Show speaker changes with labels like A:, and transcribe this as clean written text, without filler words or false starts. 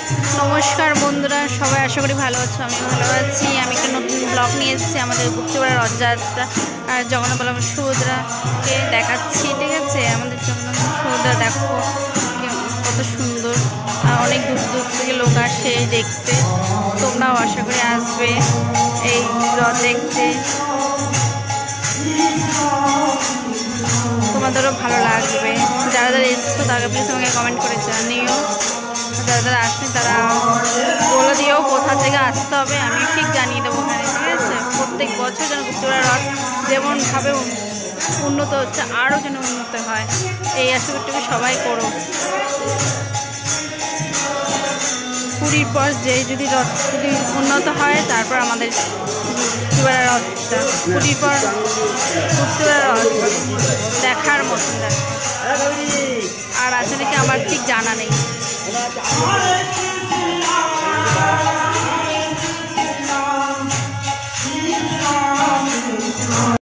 A: নমস্কার বন্ধুরা, সবাই আশা করি ভালো আছো। আমি ভালো আছি। আমি একটা নতুন ব্লগ নিয়ে এসেছি আমাদের গুপ্তপাড়ার রথযাত্রা আর জগন্নাথ বলরাম সুভদ্রাকে দেখাচ্ছি। ঠিক আছে, আমাদের জগন্নাথ সুভদ্রা দেখো কত সুন্দর, আর অনেক দূর দূর থেকে লোক আসে দেখতে। তোমরাও আশা করি আসবে এই রথ দেখতে, তোমাদেরও ভালো লাগবে। যারা যারা এসছো তারা প্লিজ আমাকে কমেন্ট করে জানিও। যারা যারা আসবে তারা বলে দিও কোথা থেকে আসতে হবে, আমি ঠিক জানিয়ে দেবো ওখানে। ঠিক আছে, প্রত্যেক বছর যেন গুপ্তপাড়া রথ যেমনভাবে উন্নত হচ্ছে আরও যেন উন্নত হয়, এই আশীর্বাদটুকু সবাই করো। পুরীর পর যদি রথ যদি উন্নত হয় তারপর আমাদের গুপ্তপাড়া রথটা, পুরীর পর গুপ্তপাড়া রথ দেখার মতন দেখ। আর আছে নাকি আমার ঠিক জানা নেই।